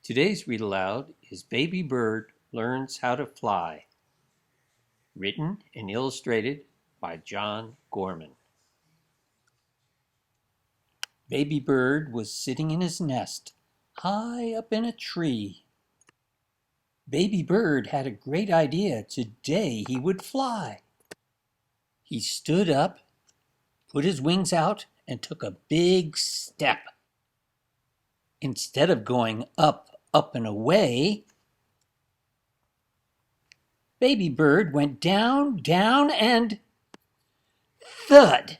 Today's read aloud is Baby Bird Learns How to Fly, written and illustrated by John Gorman. Baby Bird was sitting in his nest, high up in a tree. Baby Bird had a great idea. Today he would fly. He stood up, put his wings out, and took a big step. Instead of going up, up, and away, Baby Bird went down, down, and thud!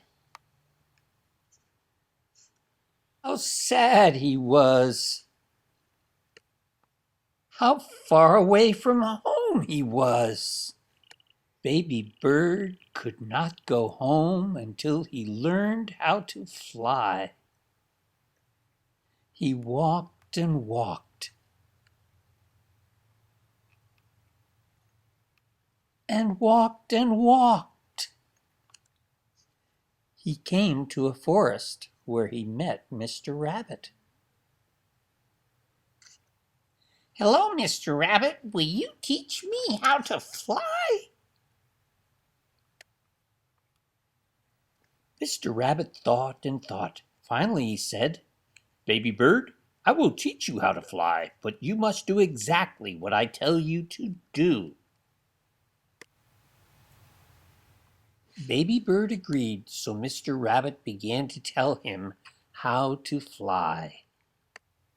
How sad he was! How far away from home he was! Baby Bird could not go home until he learned how to fly. He walked and walked, and walked and walked. He came to a forest where he met Mr. Rabbit. Hello, Mr. Rabbit. Will you teach me how to fly? Mr. Rabbit thought and thought. Finally he said, "Baby Bird, I will teach you how to fly, but you must do exactly what I tell you to do." Baby Bird agreed, so Mr. Rabbit began to tell him how to fly.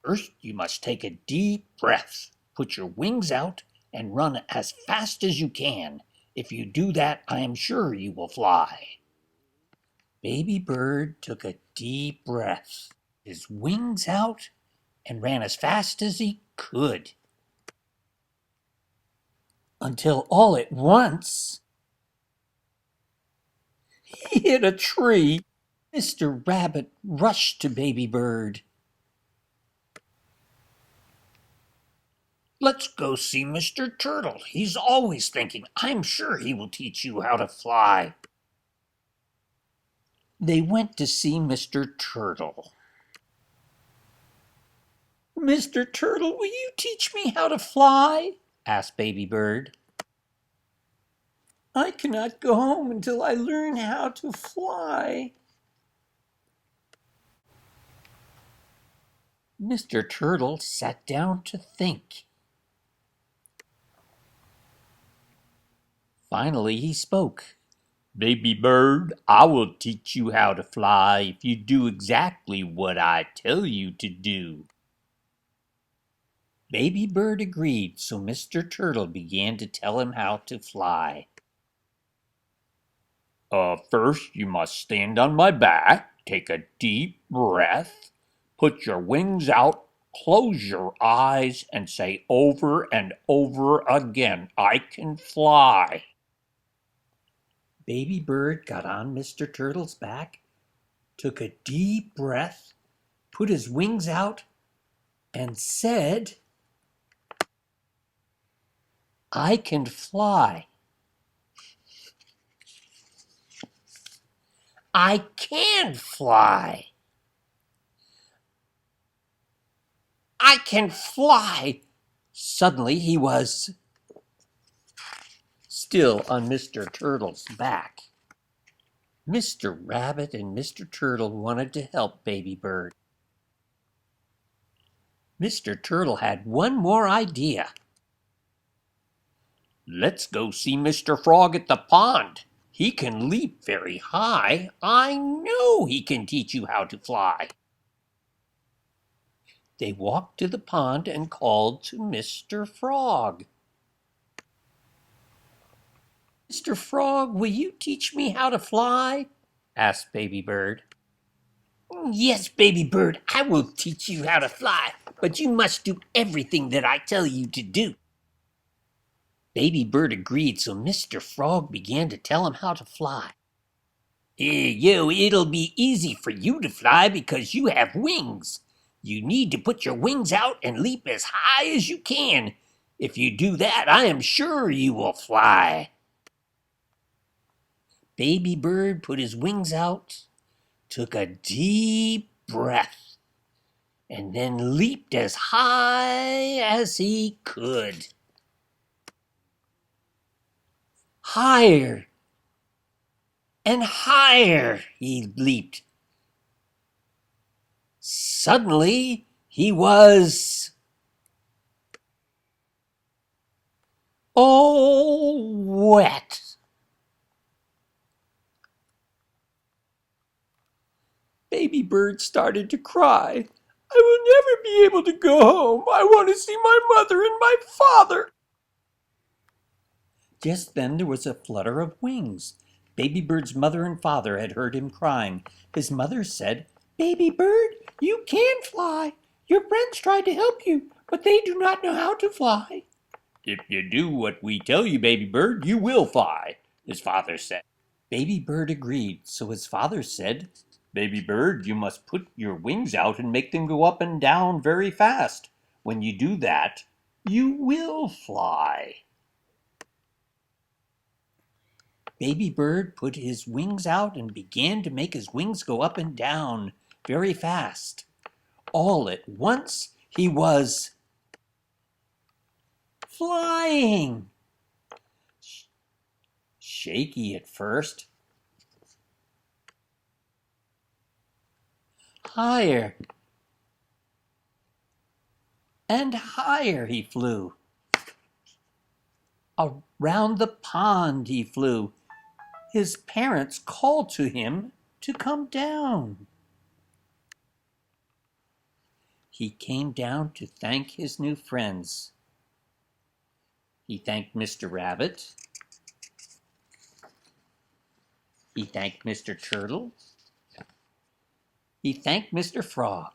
First, you must take a deep breath, put your wings out, and run as fast as you can. If you do that, I am sure you will fly. Baby Bird took a deep breath, his wings out, and ran as fast as he could. Until all at once, he hit a tree. Mr. Rabbit rushed to Baby Bird. "Let's go see Mr. Turtle. He's always thinking. I'm sure he will teach you how to fly." They went to see Mr. Turtle. "Mr. Turtle, will you teach me how to fly?" asked Baby Bird. "I cannot go home until I learn how to fly." Mr. Turtle sat down to think. Finally he spoke. "Baby Bird, I will teach you how to fly if you do exactly what I tell you to do." Baby Bird agreed, so Mr. Turtle began to tell him how to fly. First you must stand on my back, take a deep breath, put your wings out, close your eyes, and say over and over again, 'I can fly.'" Baby Bird got on Mr. Turtle's back, took a deep breath, put his wings out, and said, "I can fly. I can fly. I can fly." Suddenly he was still on Mr. Turtle's back. Mr. Rabbit and Mr. Turtle wanted to help Baby Bird. Mr. Turtle had one more idea. "Let's go see Mr. Frog at the pond. He can leap very high. I know he can teach you how to fly." They walked to the pond and called to Mr. Frog. "Mr. Frog, will you teach me how to fly?" asked Baby Bird. "Yes, Baby Bird, I will teach you how to fly, but you must do everything that I tell you to do." Baby Bird agreed, so Mr. Frog began to tell him how to fly. It'll be easy for you to fly because you have wings. You need to put your wings out and leap as high as you can. If you do that, I am sure you will fly." Baby Bird put his wings out, took a deep breath, and then leaped as high as he could. Higher and higher he leaped. Suddenly he was all wet. Baby Bird started to cry. I will never be able to go home. I want to see my mother and my father. Just then there was a flutter of wings. Baby Bird's mother and father had heard him crying. His mother said, Baby Bird, you can fly. Your friends tried to help you, but they do not know how to fly. If you do what we tell you, Baby Bird, you will fly, his father said. Baby Bird agreed, so his father said, Baby Bird, you must put your wings out and make them go up and down very fast. When you do that, you will fly. Baby Bird put his wings out and began to make his wings go up and down very fast. All at once, he was flying. Shaky at first. Higher and higher he flew. Around the pond he flew. His parents called to him to come down. He came down to thank his new friends. He thanked Mr. Rabbit. He thanked Mr. Turtle. He thanked Mr. Frog.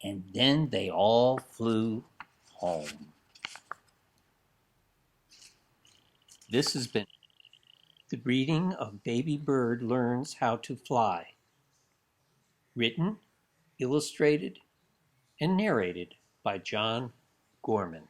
And then they all flew home. This has been the reading of Baby Bird Learns How to Fly. Written, illustrated, and narrated by John Gorman.